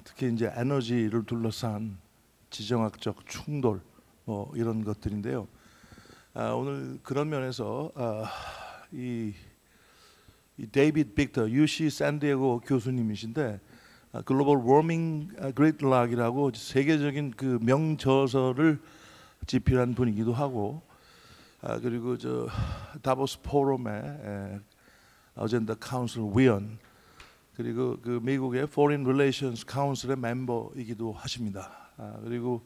특히 이제 에너지를 둘러싼 지정학적 충돌 뭐 이런 것들인데요. 오늘 그런 면에서 이 데이비드 빅터 UC 샌디에고 교수님이신데 글로벌 워밍 그리드락이라고 세계적인 그 명저서를 집필한 분이기도 하고 그리고 저 다보스 포럼의 어젠다 카운슬 위원 그리고 그 미국의 Foreign Relations Council의 멤버이기도 하십니다. 그리고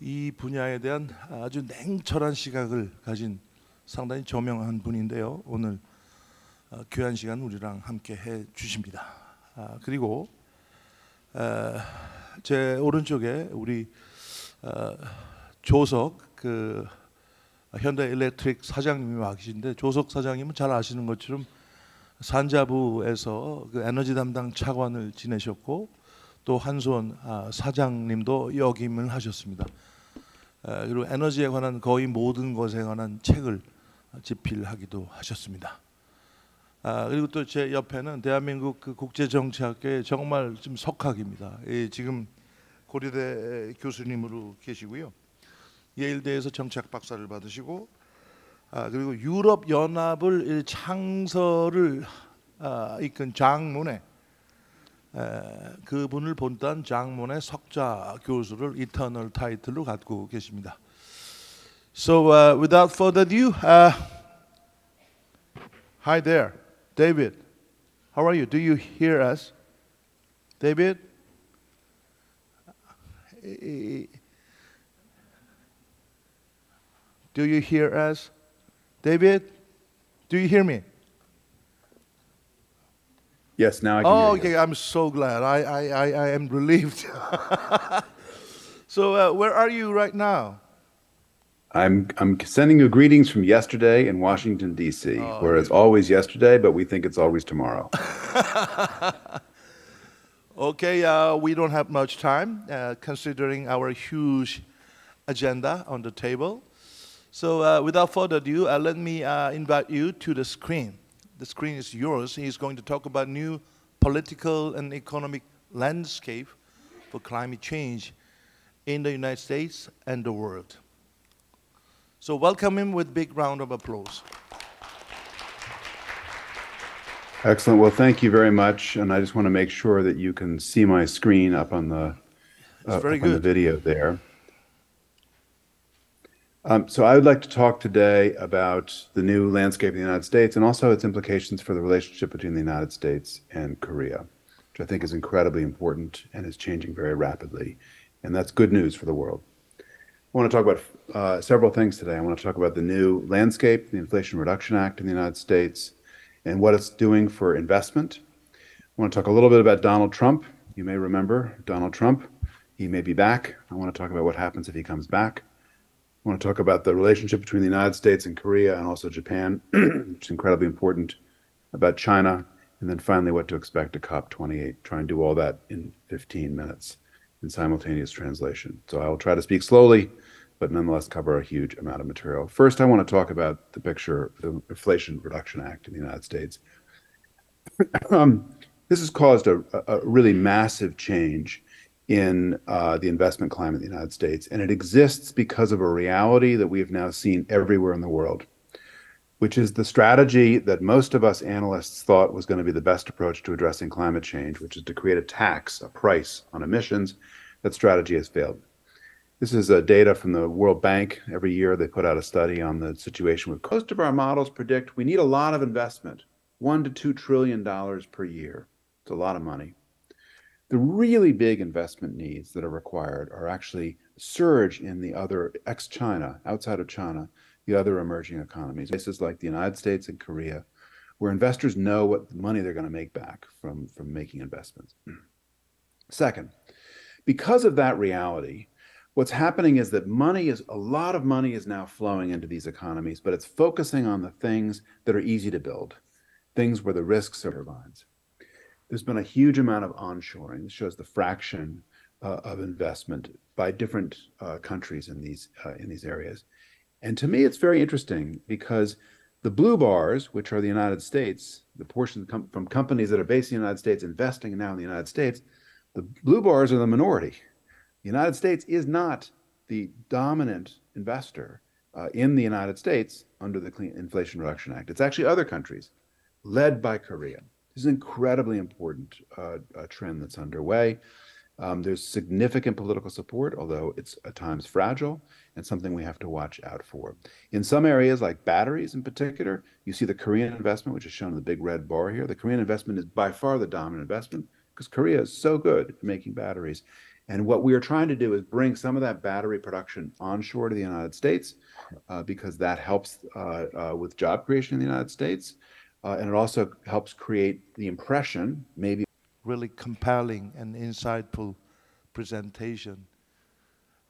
이 분야에 대한 아주 냉철한 시각을 가진 상당히 저명한 분인데요. 오늘 귀한 시간 우리랑 함께 해 주십니다. 그리고 제 오른쪽에 우리 조석 그 현대일렉트릭 사장님이 와 계신데 조석 사장님은 잘 아시는 것처럼 산자부에서 그 에너지 담당 차관을 지내셨고 또 한수원 사장님도 역임을 하셨습니다. 그리고 에너지에 관한 거의 모든 것에 관한 책을 집필하기도 하셨습니다. 그리고 또 제 옆에는 대한민국 그 국제정치학계의 정말 좀 석학입니다. 지금 고려대 교수님으로 계시고요. 예일대에서 정치학 박사를 받으시고 그리고 유럽 연합을 창설을 이끈 장문의 그분을 본딴 장문의 석좌 교수를 이터널 타이틀로 갖고 계십니다. So without further ado, hi there, David. How are you? Do you hear us, David? Do you hear us, David? Do you hear me? Yes, now I can hear you. Okay, I'm so glad. I am relieved. So where are you right now? I'm sending you greetings from yesterday in Washington, D.C., where it's always yesterday, but we think it's always tomorrow. Okay, we don't have much time considering our huge agenda on the table. So without further ado, let me invite you to the screen. The screen is yours. He's going to talk about new political and economic landscape for climate change in the United States and the world. So welcome him with a big round of applause. Excellent. Well, thank you very much. And I just want to make sure that you can see my screen up on the video there. So I would like to talk today about the new landscape of the United States and also its implications for the relationship between the United States and Korea, which I think is incredibly important and is changing very rapidly. And that's good news for the world. I want to talk about several things today. I want to talk about the new landscape, the Inflation Reduction Act in the United States, and what it's doing for investment. I want to talk a little bit about Donald Trump. You may remember Donald Trump. He may be back. I want to talk about what happens if he comes back. I want to talk about the relationship between the United States and Korea and also Japan, which is incredibly important, about China, and then finally what to expect at COP28. Try and do all that in 15 minutes in simultaneous translation. So I will try to speak slowly, but nonetheless cover a huge amount of material. First, I want to talk about the picture, the Inflation Reduction Act in the United States. This has caused a really massive change in the investment climate in the United States. And it exists because of a reality that we have now seen everywhere in the world, which is the strategy that most of us analysts thought was going to be the best approach to addressing climate change, which is to create a tax, a price on emissions. That strategy has failed. This is data from the World Bank. Every year they put out a study on the situation where most of our models predict we need a lot of investment, $1 to $2 trillion per year. It's a lot of money. The really big investment needs that are required are actually surge in the other ex-China, outside of China, the other emerging economies, places like the United States and Korea, where investors know what money they're going to make back from making investments. Second, because of that reality, what's happening is that a lot of money is now flowing into these economies, but it's focusing on the things that are easy to build, things where the risks are turbines. There's been a huge amount of onshoring. This shows the fraction of investment by different countries in these areas. And to me, it's very interesting because the blue bars, which are the United States, the portion from companies that are based in the United States investing now in the United States, The blue bars are the minority. The United States is not the dominant investor in the United States under the Clean Inflation Reduction Act. It's actually other countries, led by Korea. This is an incredibly important trend that's underway. There's significant political support, although it's at times fragile and something we have to watch out for. In some areas, like batteries in particular, you see the Korean investment, which is shown in the big red bar here. The Korean investment is by far the dominant investment because Korea is so good at making batteries. And what we are trying to do is bring some of that battery production onshore to the United States because that helps with job creation in the United States. And it also helps create the impression, maybe. Really compelling and insightful presentation.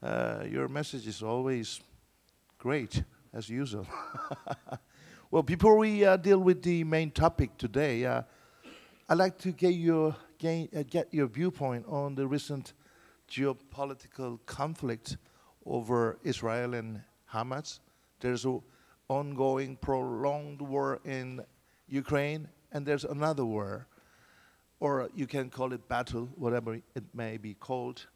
Your message is always great, as usual. Well, before we deal with the main topic today, I'd like to get your viewpoint on the recent geopolitical conflict over Israel and Hamas. There's an ongoing, prolonged war in Ukraine, and there's another war, or you can call it battle, whatever it may be called,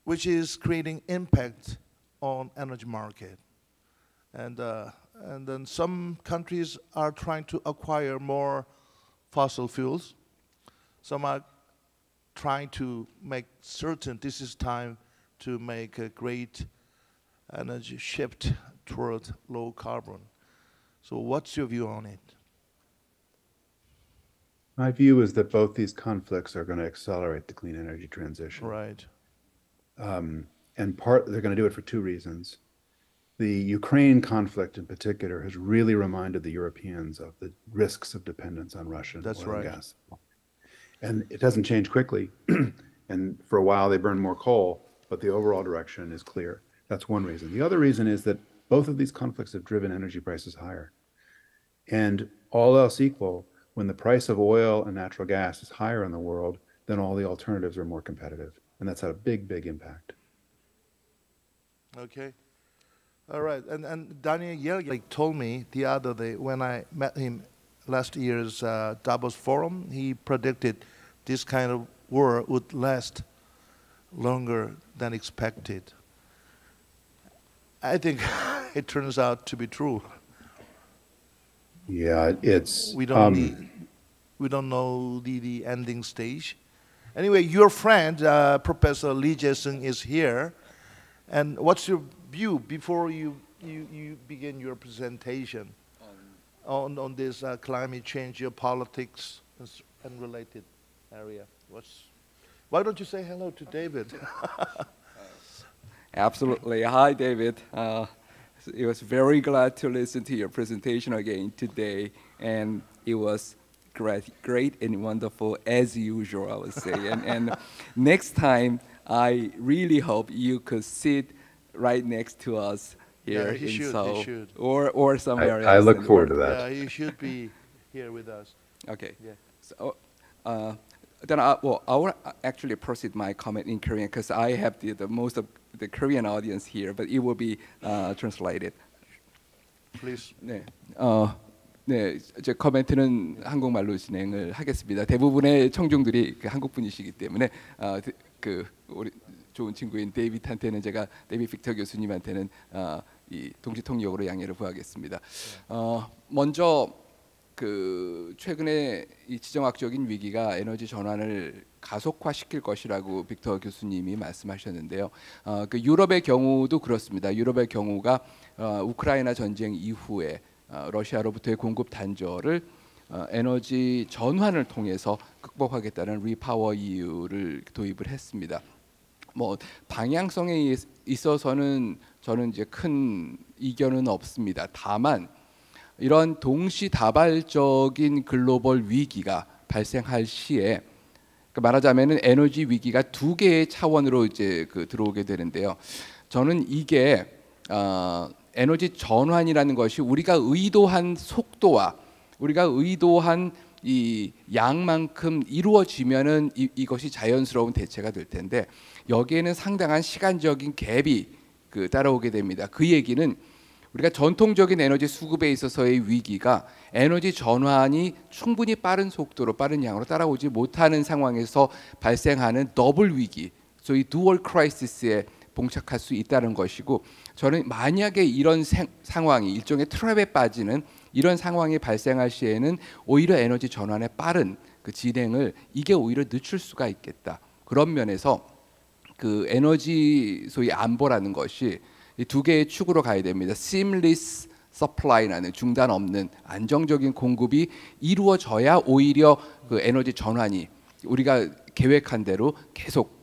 which is creating impact on energy market. And then some countries are trying to acquire more fossil fuels. Some are trying to make certain this is time to make a great energy shift toward low carbon. So what's your view on it? My view is that both these conflicts are going to accelerate the clean energy transition. Right. And they're going to do it for two reasons. The Ukraine conflict in particular has really reminded the Europeans of the risks of dependence on Russian oil and gas. And it doesn't change quickly. And for a while they burn more coal, but the overall direction is clear. That's one reason. The other reason is that both of these conflicts have driven energy prices higher. And all else equal, when the price of oil and natural gas is higher in the world, then all the alternatives are more competitive. And that's had a big, big impact. Okay. All right. And Daniel Yergin told me the other day when I met him last year's Davos Forum, he predicted this kind of war would last longer than expected. I think it turns out to be true. Yeah, it's... We don't know the ending stage. Anyway, your friend, Professor Lee Jae-sung, is here. And what's your view before you begin your presentation on this climate change, geopolitics, and related area? Why don't you say hello to David? Absolutely. Hi, David. It was very glad to listen to your presentation again today, and it was great and wonderful as usual, I would say. and next time, I really hope you could sit right next to us here in Seoul or somewhere else. I look forward to that. Yeah, you should be here with us. Okay. Yeah. So then I will actually proceed my comment in Korean because I have the most of the Korean audience here, but it will be translated. Please. 네. 네, 제 코멘트는 한국말로 진행을 하겠습니다. 대부분의 청중들이 한국 분이시기 때문에 우리 좋은 친구인 데이빗한테는 제가 데이빗 빅터 교수님한테는 이 동시 통역으로 양해를 구하겠습니다. 먼저 최근에 이 지정학적인 위기가 에너지 전환을 가속화시킬 것이라고 빅터 교수님이 말씀하셨는데요. 유럽의 경우도 그렇습니다. 유럽의 경우가 우크라이나 전쟁 이후에 러시아로부터의 공급 단절을 에너지 전환을 통해서 극복하겠다는 리파워 EU를 도입을 했습니다. 뭐 방향성에 있어서는 저는 이제 큰 이견은 없습니다. 다만 이런 동시다발적인 글로벌 위기가 발생할 시에 말하자면은 에너지 위기가 두 개의 차원으로 이제 들어오게 되는데요. 저는 이게 에너지 전환이라는 것이 우리가 의도한 속도와 우리가 의도한 이 양만큼 이루어지면은 이것이 자연스러운 대체가 될 텐데 여기에는 상당한 시간적인 갭이 따라오게 됩니다. 그 얘기는 우리가 전통적인 에너지 수급에 있어서의 위기가 에너지 전환이 충분히 빠른 속도로 빠른 양으로 따라오지 못하는 상황에서 발생하는 더블 위기, 소위 두얼 크라이시스에 봉착할 수 있다는 것이고, 저는 만약에 이런 상황이 일종의 트랩에 빠지는 이런 상황이 발생할 시에는 오히려 에너지 전환의 빠른 그 진행을 이게 오히려 늦출 수가 있겠다. 그런 면에서 그 에너지 소위 안보라는 것이 이 두 개의 축으로 가야 됩니다. seamless supply라는 중단 없는 안정적인 공급이 이루어져야 오히려 그 에너지 전환이 우리가 계획한 대로 계속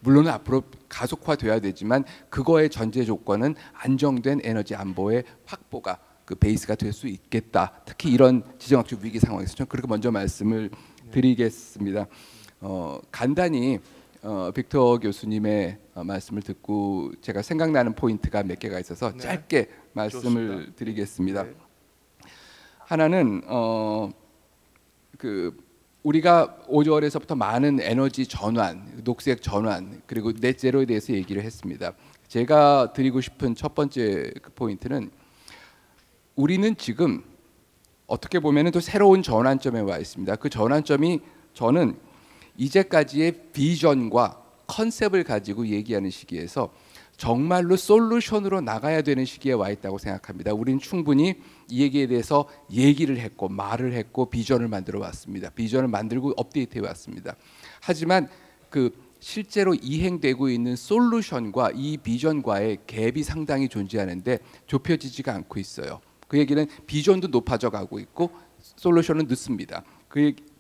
물론 앞으로 가속화돼야 되지만 그거의 전제 조건은 안정된 에너지 안보의 확보가 그 베이스가 될 수 있겠다. 특히 이런 지정학적 위기 상황에서 저는 그렇게 먼저 말씀을 드리겠습니다. 간단히 빅터 교수님의 말씀을 듣고 제가 생각나는 포인트가 몇 개가 있어서 짧게 말씀을 드리겠습니다. 하나는 우리가 5월에서부터 많은 에너지 전환, 녹색 전환 그리고 넷제로에 대해서 얘기를 했습니다. 제가 드리고 싶은 첫 번째 포인트는 우리는 지금 어떻게 보면 또 새로운 전환점에 와 있습니다. 그 전환점이 저는 이제까지의 비전과 컨셉을 가지고 얘기하는 시기에서 정말로 솔루션으로 나가야 되는 시기에 와 있다고 생각합니다. 우리는 충분히 이 얘기에 대해서 얘기를 했고 말을 했고 비전을 만들어 왔습니다. 비전을 만들고 업데이트해 왔습니다. 하지만 그 실제로 이행되고 있는 솔루션과 이 비전과의 갭이 상당히 존재하는데 좁혀지지가 않고 있어요. 그 얘기는 비전도 높아져 가고 있고 솔루션은 늦습니다.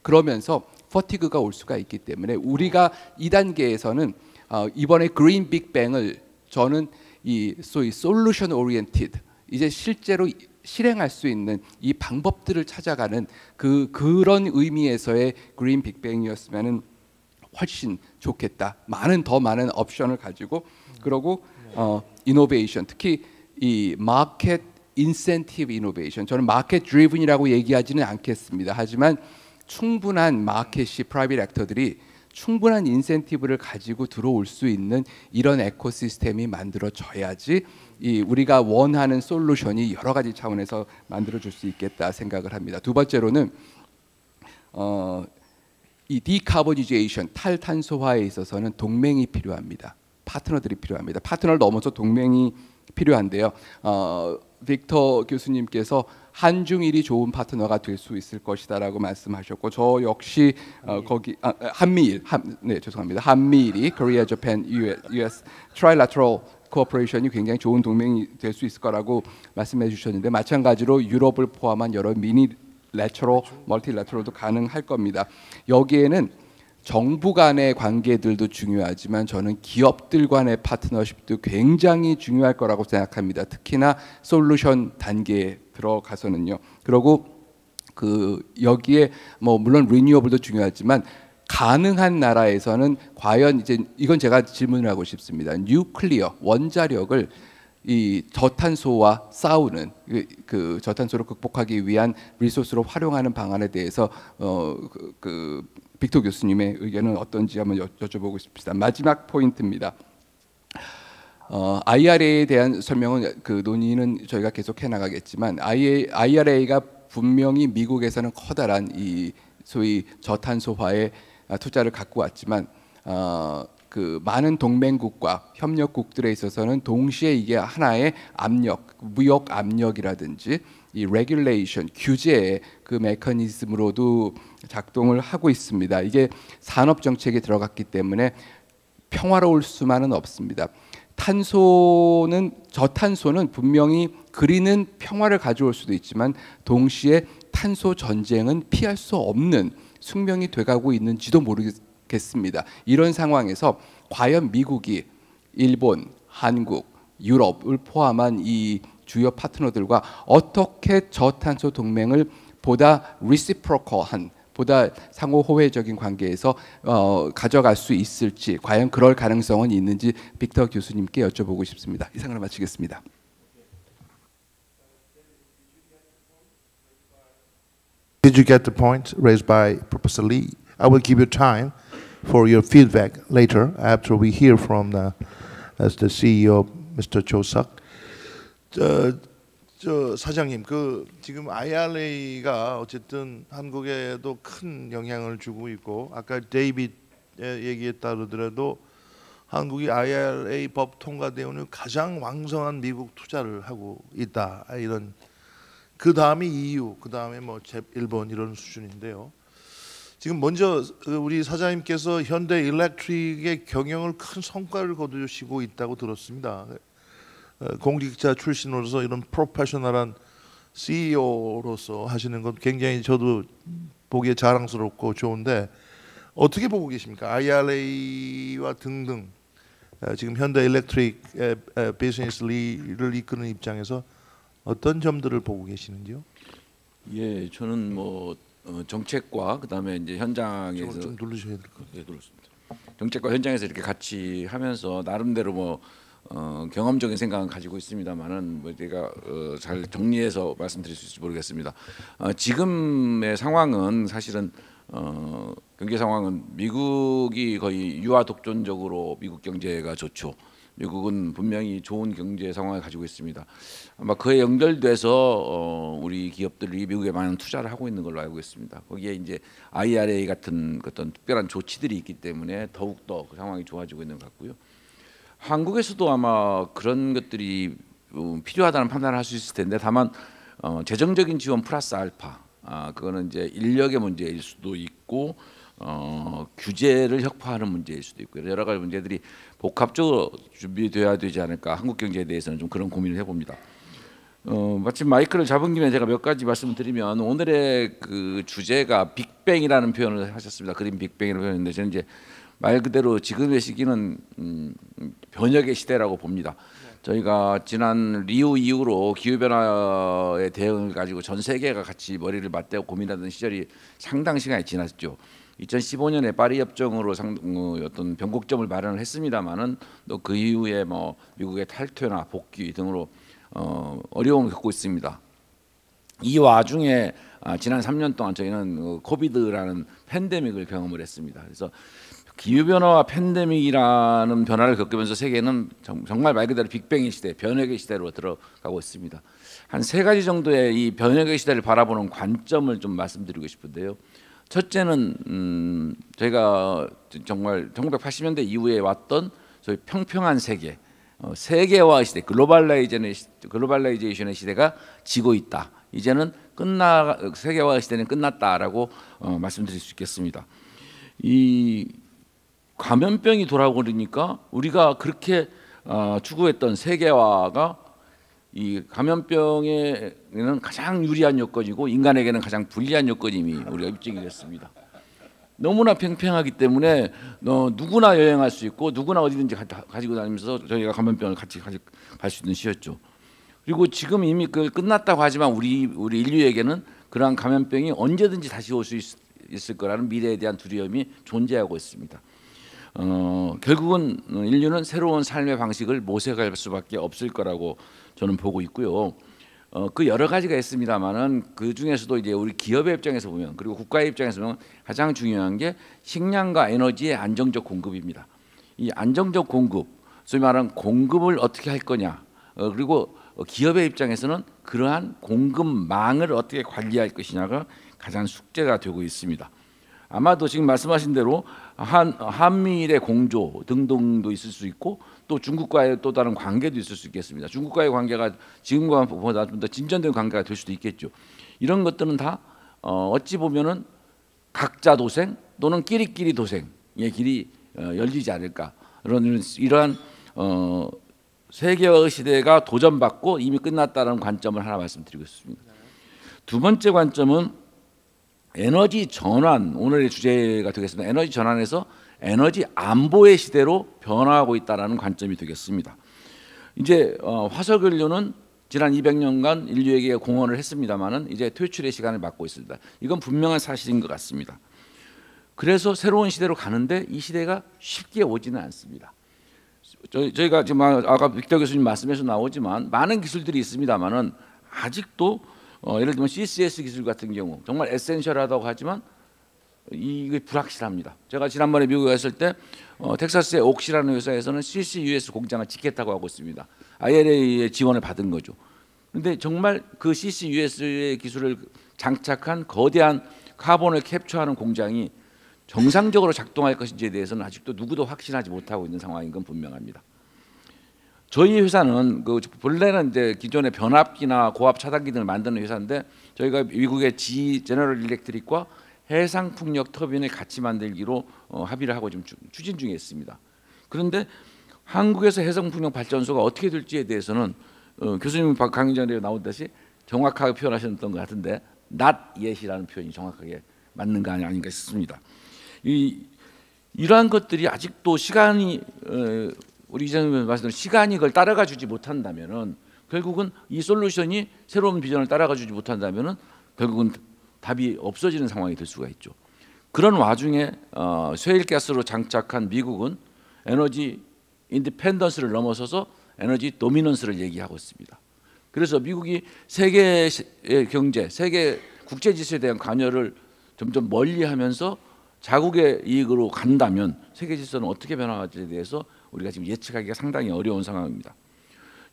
그러면서 퍼티그가 올 수가 있기 때문에 우리가 이 단계에서는 이번에 그린 빅뱅을 저는 이 소위 솔루션 오리엔티드 이제 실제로 실행할 수 있는 이 방법들을 찾아가는 그런 의미에서의 그린 빅뱅이었으면은 훨씬 좋겠다. 더 많은 옵션을 가지고 그리고 이노베이션 특히 이 마켓 인센티브 이노베이션 저는 마켓 드리븐이라고 얘기하지는 않겠습니다. 하지만 충분한 마켓이 프라이빗 액터들이 충분한 인센티브를 가지고 들어올 수 있는 이런 에코시스템이 만들어져야지 우리가 원하는 솔루션이 여러 가지 차원에서 만들어줄 수 있겠다 생각을 합니다. 두 번째로는 이 디카보니제이션 탈탄소화에 있어서는 동맹이 필요합니다. 파트너들이 필요합니다. 파트너를 넘어서 동맹이 필요한데요. 빅터 교수님께서 한중일이 좋은 파트너가 될 수 있을 것이다라고 말씀하셨고 저 역시 거기 죄송합니다. 한미일이 Korea, Japan, US Trilateral Cooperation이 굉장히 좋은 동맹이 될 수 있을 거라고 말씀해 주셨는데 마찬가지로 유럽을 포함한 여러 미니 레터럴, 멀티레터럴도 가능할 겁니다. 여기에는 정부 간의 관계들도 중요하지만 저는 기업들 간의 파트너십도 굉장히 중요할 거라고 생각합니다. 특히나 솔루션 단계에 들어가서는요. 그리고 여기에 물론 리뉴어블도 중요하지만 가능한 나라에서는 과연 이제 이건 제가 질문을 하고 싶습니다. 뉴클리어 원자력을 이 저탄소와 싸우는 그 저탄소를 극복하기 위한 리소스로 활용하는 방안에 대해서 빅터 교수님의 의견은 어떤지 한번 여쭤보고 싶습니다. 마지막 포인트입니다. IRA에 대한 설명은 그 논의는 저희가 계속 해나가겠지만 IRA가 분명히 미국에서는 커다란 이 소위 저탄소화에 투자를 갖고 왔지만 그 많은 동맹국과 협력국들에 있어서는 동시에 이게 하나의 압력, 무역 압력이라든지 이 레귤레이션, 규제의 그 메커니즘으로도 작동을 하고 있습니다. 이게 산업 정책에 들어갔기 때문에 평화로울 수만은 없습니다. 저탄소는 분명히 그리는 평화를 가져올 수도 있지만 동시에 탄소 전쟁은 피할 수 없는 숙명이 돼가고 있는지도 모르겠습니다. 이런 상황에서 과연 미국이 일본, 한국, 유럽을 포함한 이 주요 파트너들과 어떻게 저탄소 동맹을 보다 리시프로컬한 보다 상호 호혜적인 관계에서 가져갈 수 있을지 과연 그럴 가능성은 있는지 빅터 교수님께 여쭤보고 싶습니다. 이상으로 마치겠습니다. Did you get the point raised by Professor Lee? I will give you time for your feedback later after we hear from the CEO, Mr. Cho Suk. 저 사장님, 그 지금 IRA가 어쨌든 한국에도 큰 영향을 주고 있고 아까 데이빗의 얘기에 따르더라도 한국이 IRA 법 통과된 후 가장 왕성한 미국 투자를 하고 있다 이런 그 다음이 EU, 그 다음에 뭐 일본 이런 수준인데요. 지금 먼저 우리 사장님께서 현대 일렉트릭의 경영을 큰 성과를 거두시고 있다고 들었습니다. 공직자 출신으로서 이런 프로페셔널한 CEO로서 하시는 것 굉장히 저도 보기에 자랑스럽고 좋은데 어떻게 보고 계십니까? IRA와 등등 지금 현대 일렉트릭 비즈니스를 이끄는 입장에서 어떤 점들을 보고 계시는지요? 예, 저는 뭐 정책과 그다음에 이제 현장에서 좀 누르셔야 될 것 같아요. 예, 그렇습니다. 정책과 현장에서 이렇게 같이 하면서 나름대로 뭐 경험적인 생각은 가지고 있습니다만은 뭐 제가 잘 정리해서 말씀드릴 수 있을지 모르겠습니다. 지금의 상황은 사실은 경제 상황은 미국이 거의 유아 독존적으로 미국 경제가 좋죠. 미국은 분명히 좋은 경제 상황을 가지고 있습니다. 아마 그에 연결돼서 우리 기업들이 미국에 많은 투자를 하고 있는 걸로 알고 있습니다. 거기에 이제 IRA 같은 어떤 특별한 조치들이 있기 때문에 더욱 더 그 상황이 좋아지고 있는 것 같고요. 한국에서도 아마 그런 것들이 필요하다는 판단을 할 수 있을 텐데 다만 재정적인 지원 플러스 알파 그거는 이제 인력의 문제일 수도 있고 규제를 혁파하는 문제일 수도 있고 여러 가지 문제들이 복합적으로 준비돼야 되지 않을까. 한국 경제에 대해서는 좀 그런 고민을 해봅니다. 마침 마이크를 잡은 김에 제가 몇 가지 말씀을 드리면 오늘의 그 주제가 빅뱅이라는 표현을 하셨습니다. 그린 빅뱅이라는 표현인데 저는 이제 말 그대로 지금의 시기는 변혁의 시대라고 봅니다. 저희가 지난 리우 이후로 기후 변화에 대응을 가지고 전 세계가 같이 머리를 맞대고 고민하던 시절이 상당 시간이 지났죠. 2015년에 파리 협정으로 어떤 변곡점을 마련을 했습니다만은 또 그 이후에 뭐 미국의 탈퇴나 복귀 등으로 어려움을 겪고 있습니다. 이 와중에 지난 3년 동안 저희는 코비드라는 팬데믹을 경험을 했습니다. 그래서 기후 변화와 팬데믹이라는 변화를 겪으면서 세계는 정말 말 그대로 빅뱅의 시대, 변혁의 시대로 들어가고 있습니다. 한 세 가지 정도의 이 변혁의 시대를 바라보는 관점을 좀 말씀드리고 싶은데요. 첫째는 저희가 정말 1980년대 이후에 왔던 저희 평평한 세계, 세계화 시대, 글로벌라이제이션의 시대가 지고 있다. 이제는 세계화 시대는 끝났다라고 말씀드릴 수 있겠습니다. 이 감염병이 돌아오고 그러니까 우리가 그렇게 추구했던 세계화가 이 감염병에는 가장 유리한 여건이고 인간에게는 가장 불리한 여건임이 우리가 입증이 됐습니다. 너무나 팽팽하기 때문에 누구나 여행할 수 있고 누구나 어디든지 가지고 다니면서 저희가 감염병을 같이 갈 수 있는 시였죠. 그리고 지금 이미 끝났다고 하지만 우리 인류에게는 그러한 감염병이 언제든지 다시 올 수 있을 거라는 미래에 대한 두려움이 존재하고 있습니다. 결국은 인류는 새로운 삶의 방식을 모색할 수밖에 없을 거라고 저는 보고 있고요. 그 여러 가지가 있습니다만은 그 중에서도 이제 우리 기업의 입장에서 보면 그리고 국가의 입장에서 보면 가장 중요한 게 식량과 에너지의 안정적 공급입니다. 이 안정적 공급, 소위 말하는 공급을 어떻게 할 거냐, 그리고 기업의 입장에서는 그러한 공급망을 어떻게 관리할 것이냐가 가장 숙제가 되고 있습니다. 아마도 지금 말씀하신 대로 한미일의 공조 등등도 있을 수 있고 또 중국과의 또 다른 관계도 있을 수 있겠습니다. 중국과의 관계가 지금보다 좀 더 진전된 관계가 될 수도 있겠죠. 이런 것들은 다 어찌 보면은 각자 도생 또는 끼리끼리 도생의 길이 열리지 않을까. 이러한 세계화의 시대가 도전받고 이미 끝났다는 관점을 하나 말씀드리고 싶습니다. 두 번째 관점은 에너지 전환, 오늘의 주제가 되겠습니다. 에너지 전환에서 에너지 안보의 시대로 변화하고 있다는 관점이 되겠습니다. 이제 화석연료는 지난 200년간 인류에게 공헌을 했습니다마는 이제 퇴출의 시간을 맞고 있습니다. 이건 분명한 사실인 것 같습니다. 그래서 새로운 시대로 가는데 이 시대가 쉽게 오지는 않습니다. 저희가 지금 아까 빅터 교수님 말씀에서 나오지만 많은 기술들이 있습니다마는 아직도 예를 들면 CCS 기술 같은 경우 정말 에센셜하다고 하지만 이게 불확실합니다. 제가 지난번에 미국에 갔을 때 텍사스의 옥시라는 회사에서는 CCUS 공장을 짓겠다고 하고 있습니다. IRA의 지원을 받은 거죠. 그런데 정말 그 CCUS의 기술을 장착한 거대한 카본을 캡처하는 공장이 정상적으로 작동할 것인지에 대해서는 아직도 누구도 확신하지 못하고 있는 상황인 건 분명합니다. 저희 회사는 그 본래는 이제 기존의 변압기나 고압 차단기 등을 만드는 회사인데 저희가 미국의 GE 제너럴 일렉트릭과 해상 풍력 터빈을 같이 만들기로 합의를 하고 지금 추진 중에 있습니다. 그런데 한국에서 해상 풍력 발전소가 어떻게 될지에 대해서는 교수님 강의전에 나오듯이 정확하게 표현하셨던 것 같은데 not yet이라는 표현이 정확하게 맞는 거 아닌가 싶습니다. 이러한 것들이 아직도 시간이 우리 이전에 말씀드린 시간이 그걸 따라가 주지 못한다면은 결국은 이 솔루션이 새로운 비전을 따라가 주지 못한다면은 결국은 답이 없어지는 상황이 될 수가 있죠. 그런 와중에 셰일가스로 장착한 미국은 에너지 인디펜던스를 넘어서서 에너지 도미넌스를 얘기하고 있습니다. 그래서 미국이 세계의 경제, 세계 국제 질서에 대한 관여를 점점 멀리하면서 자국의 이익으로 간다면 세계 질서는 어떻게 변화할지에 대해서 우리가 지금 예측하기가 상당히 어려운 상황입니다.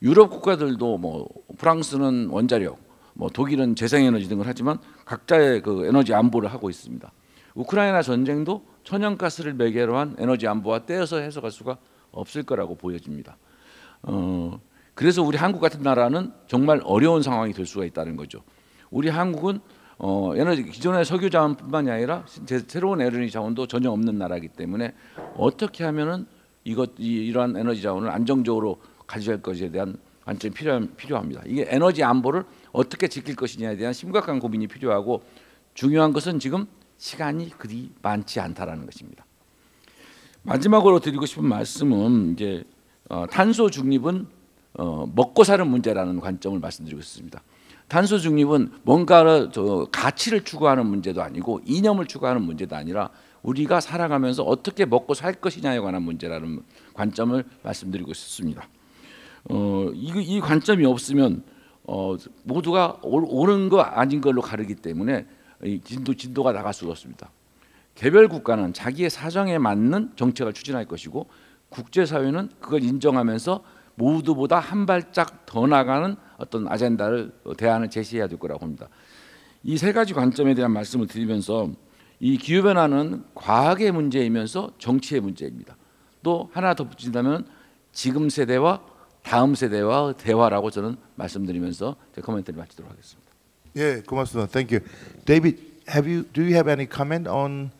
유럽 국가들도 뭐 프랑스는 원자력, 뭐 독일은 재생에너지 등을 하지만 각자의 그 에너지 안보를 하고 있습니다. 우크라이나 전쟁도 천연가스를 매개로 한 에너지 안보와 떼어서 해석할 수가 없을 거라고 보여집니다. 그래서 우리 한국 같은 나라는 정말 어려운 상황이 될 수가 있다는 거죠. 우리 한국은 에너지 기존의 석유 자원뿐만이 아니라 새로운 에너지 자원도 전혀 없는 나라이기 때문에 어떻게 하면은 이러한 에너지 자원을 안정적으로 가져갈 것에 대한 관점이 필요합니다. 이게 에너지 안보를 어떻게 지킬 것이냐에 대한 심각한 고민이 필요하고 중요한 것은 지금 시간이 그리 많지 않다라는 것입니다. 마지막으로 드리고 싶은 말씀은 이제 탄소 중립은 먹고 사는 문제라는 관점을 말씀드리고 싶습니다. 탄소 중립은 뭔가 가치를 추구하는 문제도 아니고 이념을 추구하는 문제도 아니라 우리가 살아가면서 어떻게 먹고 살 것이냐에 관한 문제라는 관점을 말씀드리고 싶습니다. 이 관점이 없으면 모두가 옳은 거 아닌 걸로 가르기 때문에 진도가 나갈 수가 없습니다. 개별 국가는 자기의 사정에 맞는 정책을 추진할 것이고 국제사회는 그걸 인정하면서 모두보다 한 발짝 더 나가는 어떤 아젠다를 대안을 제시해야 될 거라고 봅니다. 이 세 가지 관점에 대한 말씀을 드리면서 이 기후변화는 과학의 문제이면서 정치의 문제입니다. 또 하나 더 붙인다면 지금 세대와 다음 세대와 대화라고 저는 말씀드리면서 제 코멘트를 마치도록 하겠습니다. 예, 고맙습니다. Thank you. David, do you have any comment on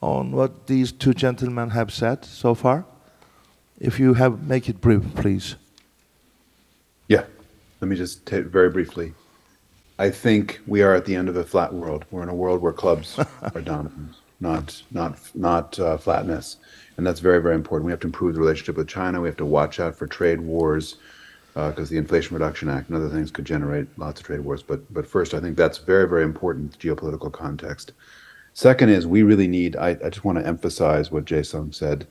what these two gentlemen have said so far? If you have, make it brief, please. Yeah, let me just take very briefly. I think we are at the end of a flat world. We're in a world where clubs are dominant, not flatness, and that's very, very important. We have to improve the relationship with China. We have to watch out for trade wars because the Inflation Reduction Act and other things could generate lots of trade wars. But first, I think that's very, very important geopolitical context. Second is we really need. I just want to emphasize what Jae-sung said.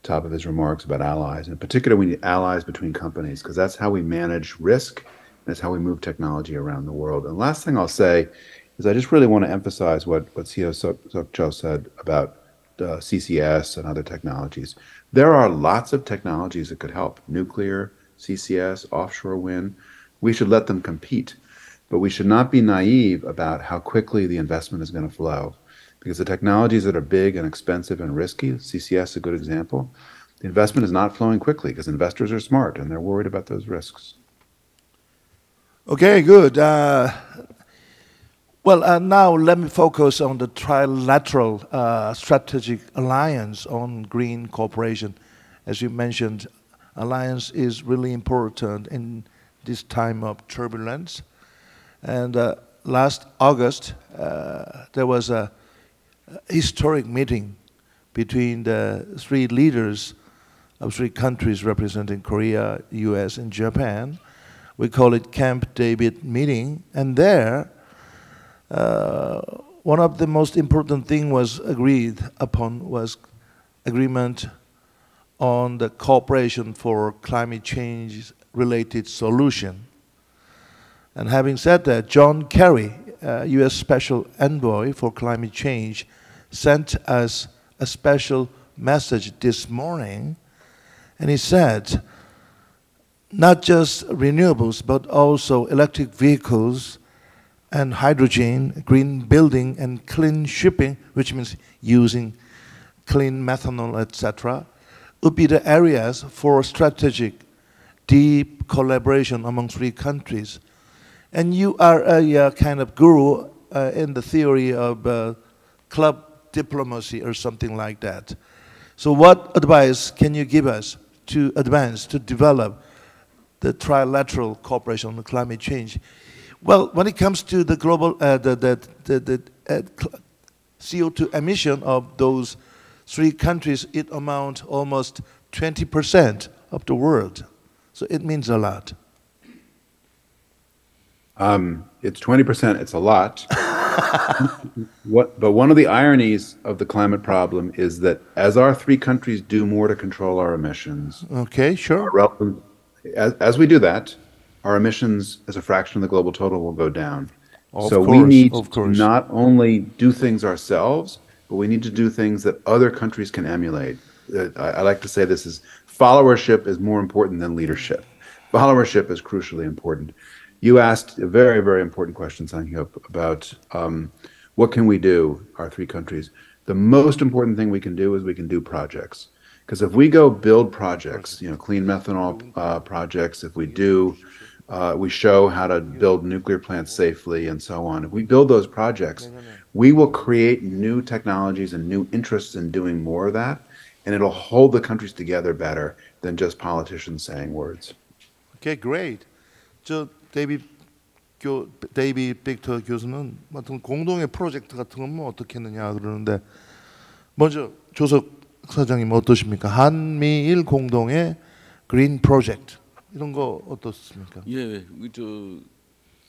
Top of his remarks about allies. In particular, we need allies between companies because that's how we manage risk. That's how we move technology around the world. And last thing I'll say is I just really want to emphasize what CEO Suk-Cho said about CCS and other technologies. There are lots of technologies that could help. Nuclear, CCS, offshore wind. We should let them compete. But we should not be naive about how quickly the investment is going to flow. Because the technologies that are big and expensive and risky, CCS is a good example, the investment is not flowing quickly because investors are smart and they're worried about those risks. Okay, good. Now let me focus on the trilateral strategic alliance on green cooperation. As you mentioned, alliance is really important in this time of turbulence. And last August, there was a historic meeting between the three leaders of three countries representing Korea, US, and Japan. We call it Camp David meeting. And there, one of the most important thing was agreed upon was agreement on the cooperation for climate change related solution. And having said that, John Kerry, US Special Envoy for Climate Change, sent us a special message this morning, and he said, not just renewables, but also electric vehicles and hydrogen, green building, and clean shipping, which means using clean methanol, etc., would be the areas for strategic, deep collaboration among three countries. And you are a kind of guru in the theory of club diplomacy or something like that. So what advice can you give us to advance, to develop the trilateral cooperation on climate change? Well, when it comes to the global, CO2 emission of those three countries, it amounts almost 20% of the world. So it means a lot. It's 20%, it's a lot. But one of the ironies of the climate problem is that as our three countries do more to control our emissions, okay, sure. As we do that, our emissions as a fraction of the global total will go down. We need to not only do things ourselves, but we need to do things that other countries can emulate. I like to say this is followership is more important than leadership. Followership is crucially important. You asked a very, very important question, Sang-hyuk, about what can we do, our three countries. The most important thing we can do is we can do projects. Because if we go build projects, clean methanol projects, if we do, we show how to build nuclear plants safely and so on. If we build those projects, we will create new technologies and new interests in doing more of that, and it'll hold the countries together better than just politicians saying words. Okay, great. 데이비 빅터 교수는 어떤 공동의 프로젝트 같은 건 뭐 어떻게 했느냐 그러는데 먼저 조석 사장님 어떠십니까? 한미일 공동의 그린 프로젝트 이런 거 어떻습니까? 예,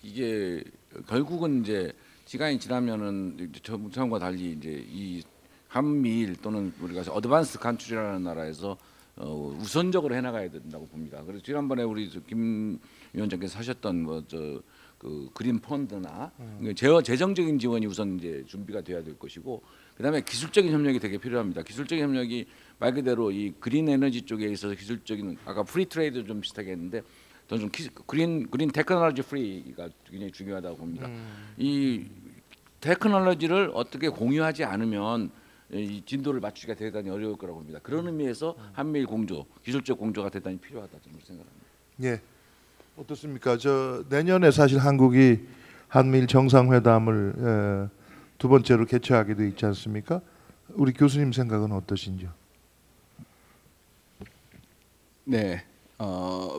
이게 결국은 이제 시간이 지나면은 처음과 달리 이제 이 한미일 또는 우리가 어드밴스 컨트리라는 나라에서 우선적으로 해나가야 된다고 봅니다. 그래서 지난번에 우리 김 위원장께서 하셨던 그 그린 펀드나 재정적인 지원이 우선 이제 준비가 돼야 될 것이고, 그다음에 기술적인 협력이 되게 필요합니다. 기술적인 협력이 말 그대로 이 그린 에너지 쪽에 있어서 기술적인 아까 프리 트레이드 좀 비슷하게 했는데 더 좀 그린 테크놀로지 프리가 굉장히 중요하다고 봅니다. 이 테크놀로지를 어떻게 공유하지 않으면 이 진도를 맞추기가 대단히 어려울 거라고 봅니다. 그런 의미에서 한미일 공조, 기술적 공조가 대단히 필요하다 저는 생각합니다. 예, 어떻습니까? 내년에 사실 한국이 한미일 정상회담을 두 번째로 개최하게 돼 있지 않습니까? 우리 교수님 생각은 어떠신지요? 네,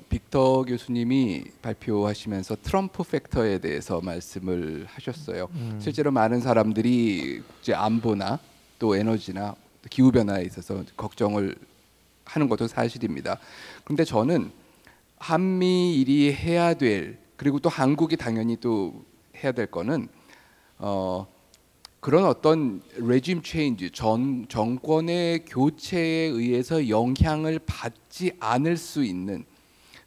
빅터 교수님이 발표하시면서 트럼프 팩터에 대해서 말씀을 하셨어요. 실제로 많은 사람들이 국제 안보나 또 에너지나 기후 변화에 있어서 걱정을 하는 것도 사실입니다. 그런데 저는 한미일이 해야 될, 그리고 또 한국이 당연히 또 해야 될 거는 그런 어떤 레짐 체인지, 정권의 교체에 의해서 영향을 받지 않을 수 있는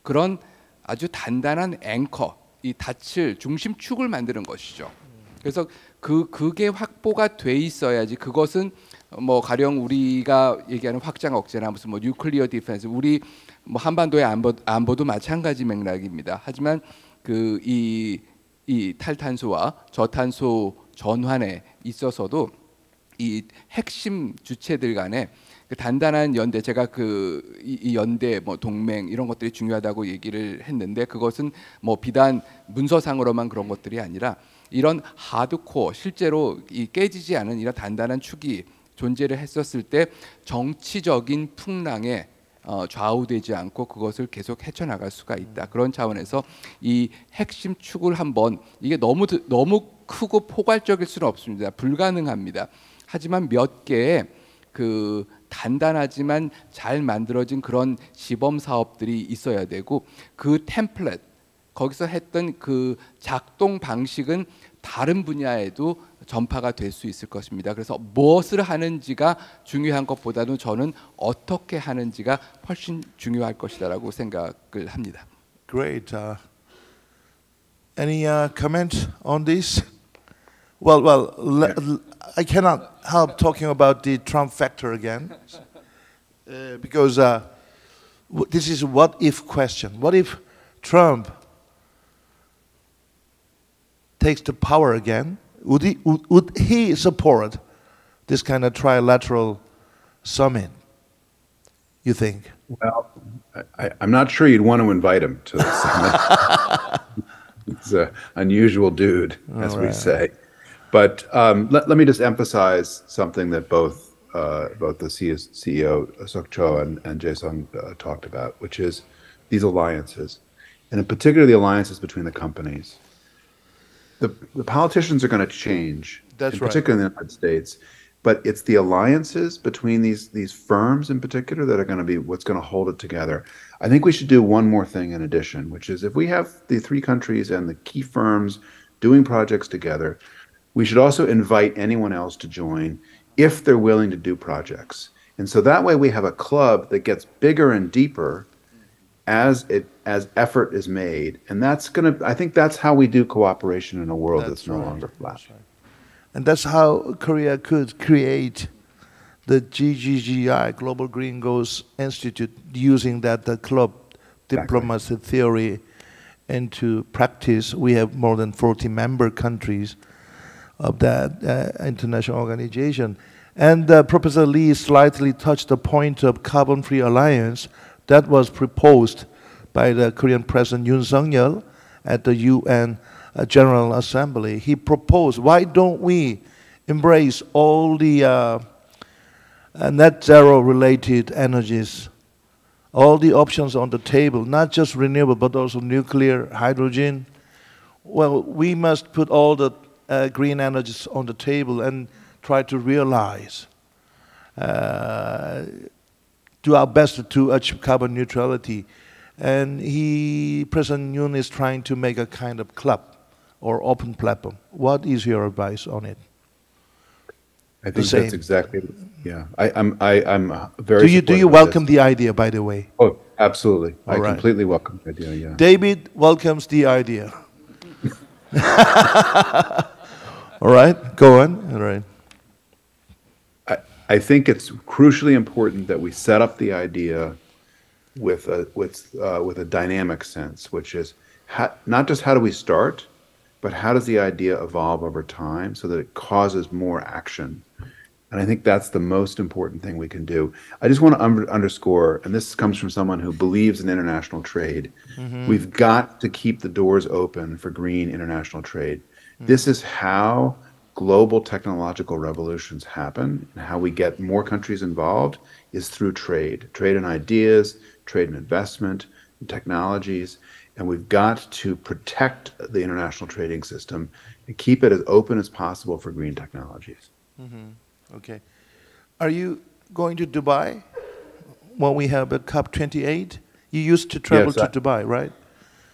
그런 아주 단단한 앵커, 이 닻을 중심축을 만드는 것이죠. 그래서 그게 확보가 돼 있어야지. 그것은 뭐 가령 우리가 얘기하는 확장 억제나 무슨 뭐 뉴클리어 디펜스, 우리 뭐 한반도의 안보도 마찬가지 맥락입니다. 하지만 이 탈탄소와 저탄소 전환에 있어서도 이 핵심 주체들 간에 그 단단한 연대, 제가 이 연대 뭐 동맹 이런 것들이 중요하다고 얘기를 했는데, 그것은 뭐 비단 문서상으로만 그런 것들이 아니라 이런 하드코어, 실제로 이 깨지지 않은 이런 단단한 축이 존재를 했었을 때 정치적인 풍랑에 좌우되지 않고 그것을 계속 헤쳐나갈 수가 있다. 그런 차원에서 이 핵심 축을 한번, 이게 너무 크고 포괄적일 수는 없습니다. 불가능합니다. 하지만 몇 개의 단단하지만 잘 만들어진 그런 시범 사업들이 있어야 되고, 그 템플릿, 거기서 했던 그 작동 방식은 다른 분야에도 전파가 될 수 있을 것입니다. 그래서 무엇을 하는지가 중요한 것보다는 저는 어떻게 하는지가 훨씬 중요할 것이다라고 생각을 합니다. Great. Any comment on this? Well, I cannot help talking about the Trump factor again, because This is a what-if question. What if Trump takes the power again? Would he support this kind of trilateral summit, you think? Well, I'm not sure you'd want to invite him to the summit. He's an unusual dude, as we say. But let me just emphasize something that both the CEO Sok Cho and Jae-sung talked about, which is these alliances, and in particular the alliances between the companies. The politicians are going to change, particularly in the United States, but it's the alliances between these firms in particular that are going to be what's going to hold it together. I think we should do one more thing in addition, which is if we have the three countries and the key firms doing projects together, we should also invite anyone else to join if they're willing to do projects. And so that way we have a club that gets bigger and deeper as effort is made. And I think that's how we do cooperation in a world that's no longer flat. Right. And that's how Korea could create the GGGI, Global Green Goals Institute, using that club diplomacy theory into practice. We have more than 40 member countries of that international organization. And Professor Lee slightly touched the point of carbon-free alliance that was proposed by the Korean President Yoon Suk-yeol at the UN General Assembly. He proposed, why don't we embrace all the net zero related energies, all the options on the table, not just renewable, but also nuclear, hydrogen. Well, we must put all the green energies on the table and try to realize, do our best to achieve carbon neutrality. And President Yoon is trying to make a kind of club or open platform. What is your advice on it? I think that's exactly, yeah. I'm very. Do you welcome the idea, by the way? Oh, absolutely. I completely welcome the idea. Yeah. David welcomes the idea. All right, go on. All right. I think it's crucially important that we set up the idea with a dynamic sense, which is not just how do we start, but how does the idea evolve over time so that it causes more action. And I think that's the most important thing we can do. I just want to underscore, and this comes from someone who believes in international trade, we've got to keep the doors open for green international trade. This is how global technological revolutions happen, and how we get more countries involved is through trade in ideas, trade in investment, in technologies, and we've got to protect the international trading system and keep it as open as possible for green technologies. Okay. Are you going to Dubai when we have a COP28? You used to travel to Dubai, right?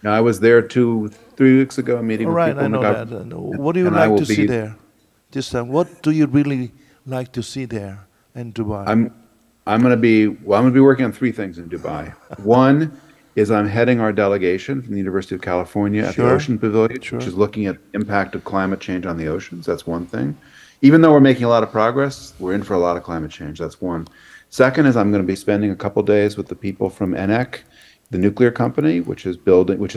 No, I was there 2-3 weeks ago, meeting with people. Right, I know that. What do you like to see there this time? What do you really like to see there in Dubai? I'm going to be working on 3 things in Dubai. One is I'm heading our delegation from the University of California at the Ocean Pavilion, which is looking at the impact of climate change on the oceans. That's one thing. Even though we're making a lot of progress, we're in for a lot of climate change. That's one. Second is I'm going to be spending a couple days with the people from ENEC, the nuclear company, which is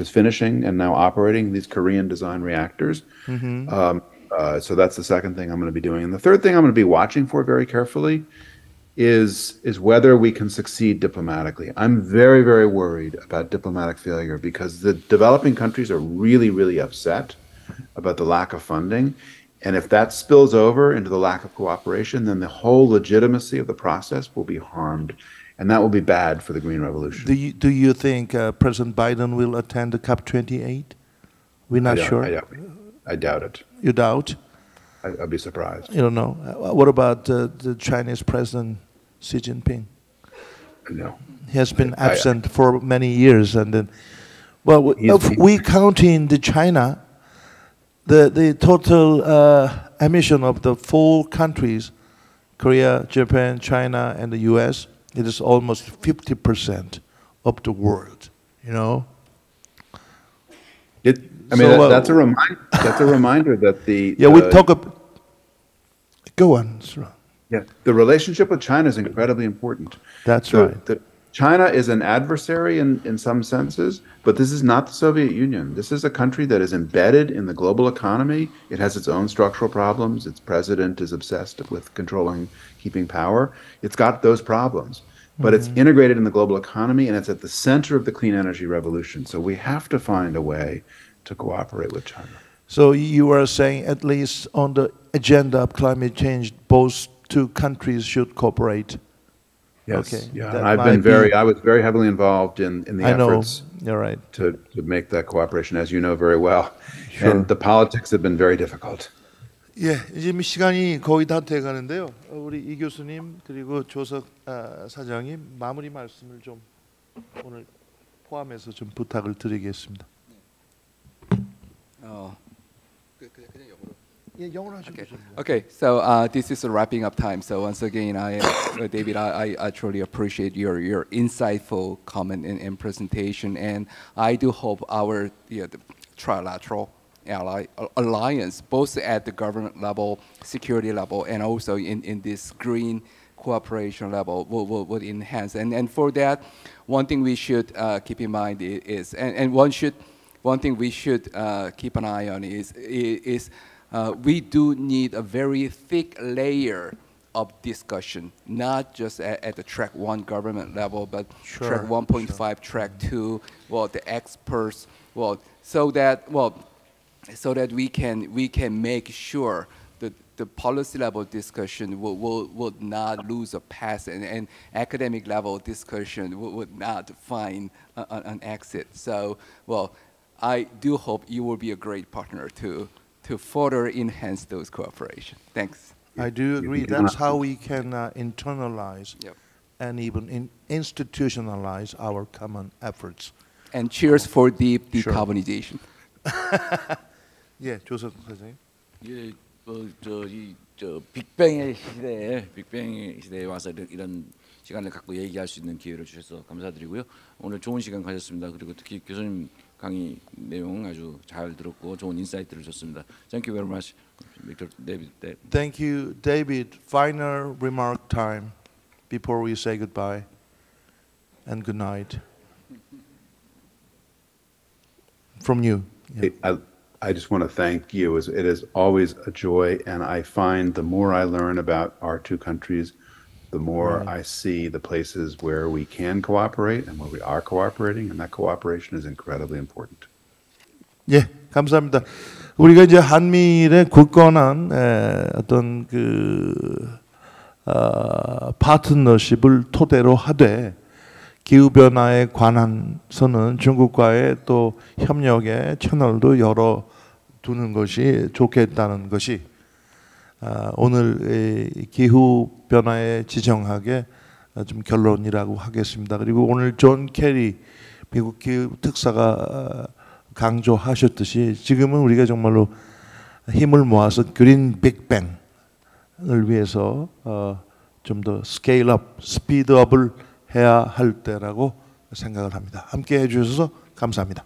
finishing and now operating these Korean design reactors. So that's the second thing I'm going to be doing. And the third thing I'm going to be watching for very carefully is whether we can succeed diplomatically. I'm very, very worried about diplomatic failure because the developing countries are really, really upset about the lack of funding. And if that spills over into the lack of cooperation, then the whole legitimacy of the process will be harmed. And that will be bad for the Green Revolution. Do you think President Biden will attend the COP28? We're not sure. I doubt it. You doubt? I'd be surprised. You don't know. What about the Chinese President Xi Jinping? No. He has been absent for many years, and then, well, if we count in the China, the total emission of the 4 countries, Korea, Japan, China, and the U.S., it is almost 50% of the world. You know. That's a reminder. That's a reminder that the we talk about. Go on. Yeah, the relationship with China is incredibly important. That's right. China is an adversary in some senses, but this is not the Soviet Union. This is a country that is embedded in the global economy. It has its own structural problems. Its president is obsessed with controlling, keeping power. It's got those problems, but it's integrated in the global economy, and it's at the center of the clean energy revolution. So we have to find a way to cooperate with China. So you are saying at least on the agenda of climate change, both two countries should cooperate. Yes. Okay. Yeah. That And I was very heavily involved in the efforts you're right. to make that cooperation, as you know very well. Sure. And the politics have been very difficult. 예, 이제 시간이 거의 다 돼가는데요. 우리 이 교수님 그리고 조석 사장님 마무리 말씀을 좀 오늘 포함해서 좀 부탁을 드리겠습니다. 예, 영어로 하셔도 됩니다. Okay, so this is a wrapping up time. So once again, David, I truly appreciate your insightful comment and presentation, and I do hope our the trilateral alliance, both at the government level, security level, and also in this green cooperation level, will enhance. And for that, one thing we should keep in mind is, one thing we should keep an eye on is we do need a very thick layer of discussion, not just at the track 1 government level, but track 1.5, track 2, the experts, so that we can make sure that the policy level discussion will not lose a path, and academic level discussion would not find an exit. So, I do hope you will be a great partner to further enhance those cooperation. Thanks. I do agree. That's how we can internalize and even institutionalize our common efforts. And cheers for deep decarbonization. 예, 조석 사장님. 예, 빅뱅의 시대에 와서 이런 시간을 갖고 얘기할 수 있는 기회를 주셔서 감사드리고요. 오늘 좋은 시간 가졌습니다. 그리고 특히 교수님 강의 내용 아주 잘 들었고 좋은 인사이트를 줬습니다. Thank you very much, David. Thank you, David. Final remark time before we say goodbye and good night. From you. Yeah. I just want to thank you. It is always a joy, and I find the more I learn about our two countries, the more I see the places where we can cooperate and where we are cooperating, and that cooperation is incredibly important. 예, 감사합니다. 우리가 이제 한미일의 굳건한 어떤 파트너십을 토대로 하되 기후 변화에 관한서는 중국과의 또 협력의 채널도 열어 두는 것이 좋겠다는 것이 오늘 기후 변화에 지정하게 좀 결론이라고 하겠습니다. 그리고 오늘 존 케리 미국 기후 특사가 강조하셨듯이 지금은 우리가 정말로 힘을 모아서 그린 빅뱅을 위해서 좀 더 스케일업, 스피드업을 해야 할 때라고 생각을 합니다. 함께 해주셔서 감사합니다.